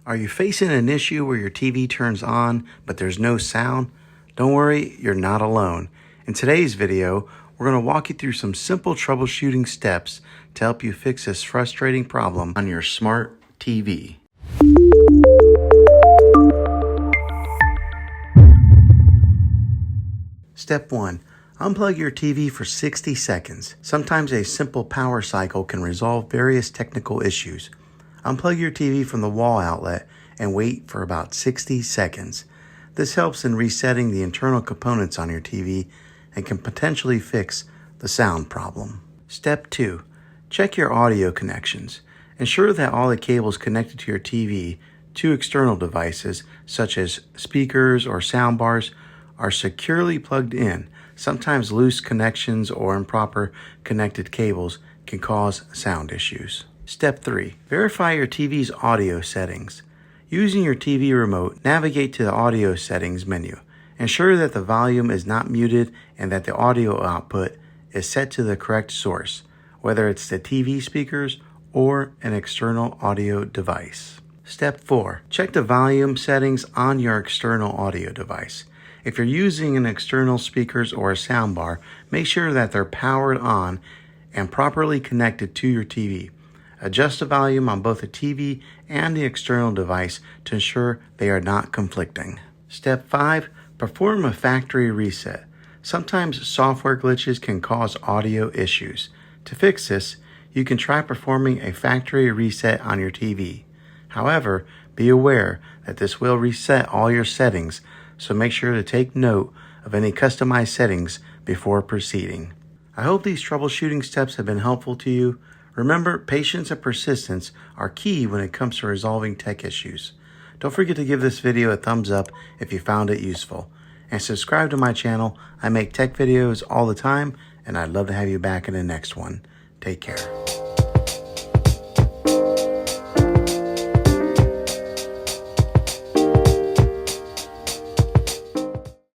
Are you facing an issue where your TV turns on, but there's no sound? Don't worry, you're not alone. In today's video, we're going to walk you through some simple troubleshooting steps to help you fix this frustrating problem on your smart TV. Step 1. Unplug your TV for 60 seconds. Sometimes a simple power cycle can resolve various technical issues. Unplug your TV from the wall outlet and wait for about 60 seconds. This helps in resetting the internal components on your TV and can potentially fix the sound problem. Step 2. Check your audio connections. Ensure that all the cables connected to your TV to external devices, such as speakers or sound bars, are securely plugged in. Sometimes loose connections or improper connected cables can cause sound issues. Step 3. Verify your TV's audio settings. Using your TV remote, navigate to the audio settings menu. Ensure that the volume is not muted and that the audio output is set to the correct source, whether it's the TV speakers or an external audio device. Step 4. Check the volume settings on your external audio device. If you're using an external speakers or a soundbar, make sure that they're powered on and properly connected to your TV. Adjust the volume on both the TV and the external device to ensure they are not conflicting. Step 5. Perform a factory reset. Sometimes software glitches can cause audio issues. To fix this, you can try performing a factory reset on your TV. However, be aware that this will reset all your settings, so make sure to take note of any customized settings before proceeding. I hope these troubleshooting steps have been helpful to you. Remember, patience and persistence are key when it comes to resolving tech issues. Don't forget to give this video a thumbs up if you found it useful. And subscribe to my channel. I make tech videos all the time, and I'd love to have you back in the next one. Take care.